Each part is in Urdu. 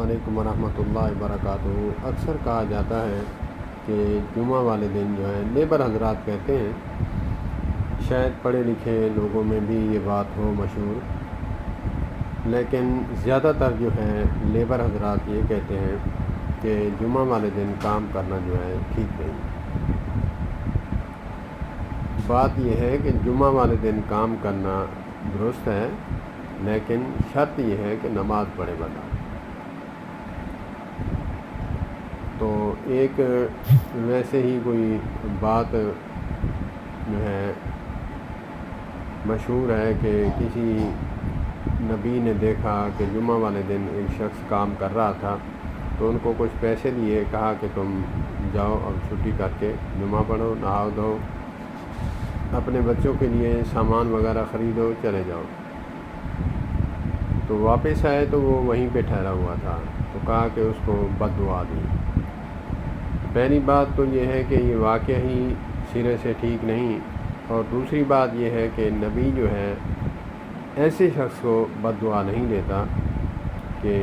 علیکم ورحمۃ اللہ وبرکاتہ۔ اکثر کہا جاتا ہے کہ جمعہ والے دن جو ہے لیبر حضرات کہتے ہیں، شاید پڑھے لکھے لوگوں میں بھی یہ بات ہو مشہور، لیکن زیادہ تر جو ہے لیبر حضرات یہ کہتے ہیں کہ جمعہ والے دن کام کرنا جو ہے ٹھیک نہیں۔ بات یہ ہے کہ جمعہ والے دن کام کرنا درست ہے، لیکن شرط یہ ہے کہ نماز پڑھے بتا۔ تو ایک ویسے ہی کوئی بات جو ہے مشہور ہے کہ کسی نبی نے دیکھا کہ جمعہ والے دن ایک شخص کام کر رہا تھا، تو ان کو کچھ پیسے دیے، کہا کہ تم جاؤ اب چھٹی کر کے جمعہ پڑھو، نہاؤ دھو، اپنے بچوں کے لیے سامان وغیرہ خریدو، چلے جاؤ۔ تو واپس آئے تو وہ وہیں پہ ٹھہرا ہوا تھا، تو کہا کہ اس کو بد دعا دی۔ پہلی بات تو یہ ہے کہ یہ واقعہ ہی سرے سے ٹھیک نہیں، اور دوسری بات یہ ہے کہ نبی جو ہے ایسے شخص کو بد دعا نہیں دیتا کہ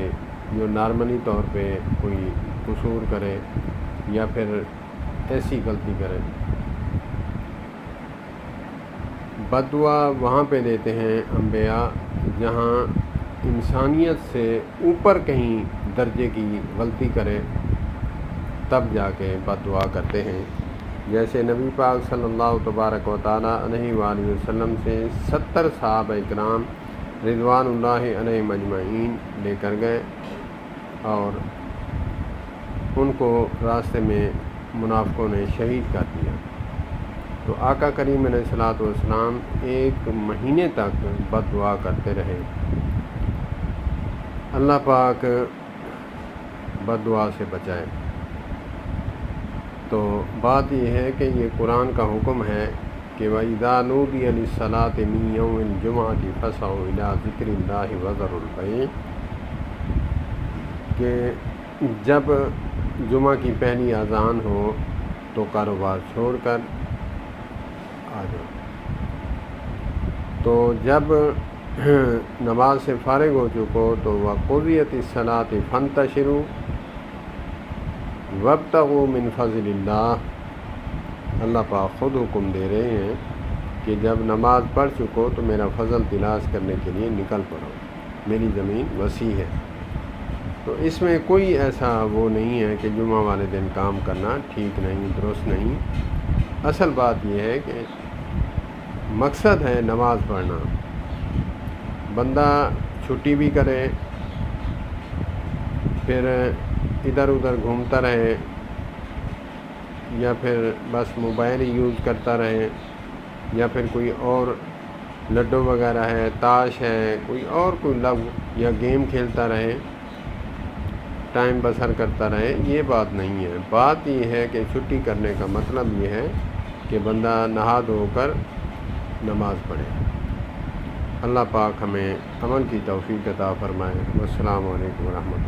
جو نارملی طور پہ کوئی قصور کرے یا پھر ایسی غلطی کرے۔ بد دعا وہاں پہ دیتے ہیں انبیاء جہاں انسانیت سے اوپر کہیں درجے کی غلطی کرے، تب جا کے بد دعا کرتے ہیں۔ جیسے نبی پاک صلی اللہ تبارک و تعالیٰ علیہ وآلہ وسلم سے 70 صحابہ اکرام رضوان اللہ علیہم اجمعین لے کر گئے اور ان کو راستے میں منافقوں نے شہید کر دیا۔ تو آقا کریم علیہ الصلوۃ والسلام 1 مہینے تک بد دعا کرتے رہے۔ اللہ پاک بد دعا سے بچائے۔ تو بات یہ ہے کہ یہ قرآن کا حکم ہے کہ وَإِذَا نُودِيَ لِلصَّلَاةِ مِن يَوْمِ الْجُمْعَةِ فَاسْعَوْا إِلَىٰ ذِكْرِ اللَّهِ وَذَرُوا الْبَيْعَ، کہ جب جمعہ کی پہلی اذان ہو تو کاروبار چھوڑ کر آ جاؤ۔ تو جب نماز سے فارغ ہو چکو تو وَقُضِيَتِ الصَّلَاةِ فَانتَشِرُوا وَابْتَغُوا مِن فَضْلِ اللَّهِ۔ اللہ پاک خود حکم دے رہے ہیں کہ جب نماز پڑھ چکو تو میرا فضل تلاش کرنے کے لیے نکل پڑو، میری زمین وسیع ہے۔ تو اس میں کوئی ایسا وہ نہیں ہے کہ جمعہ والے دن کام کرنا ٹھیک نہیں، درست نہیں۔ اصل بات یہ ہے کہ مقصد ہے نماز پڑھنا۔ بندہ چھٹی بھی کرے، پھر ادھر ادھر گھومتا رہے، یا پھر بس موبائل ہی یوز کرتا رہے، یا پھر کوئی اور لڈو وغیرہ ہے، تاش ہے، کوئی لغو یا گیم کھیلتا رہے، ٹائم بسر کرتا رہے، یہ بات نہیں ہے۔ بات یہ ہے کہ چھٹی کرنے کا مطلب یہ ہے کہ بندہ نہا دھو کر نماز پڑھے۔ اللہ پاک ہمیں عمل کی توفیق عطا فرمائے۔ والسلام علیکم ورحمۃ اللہ۔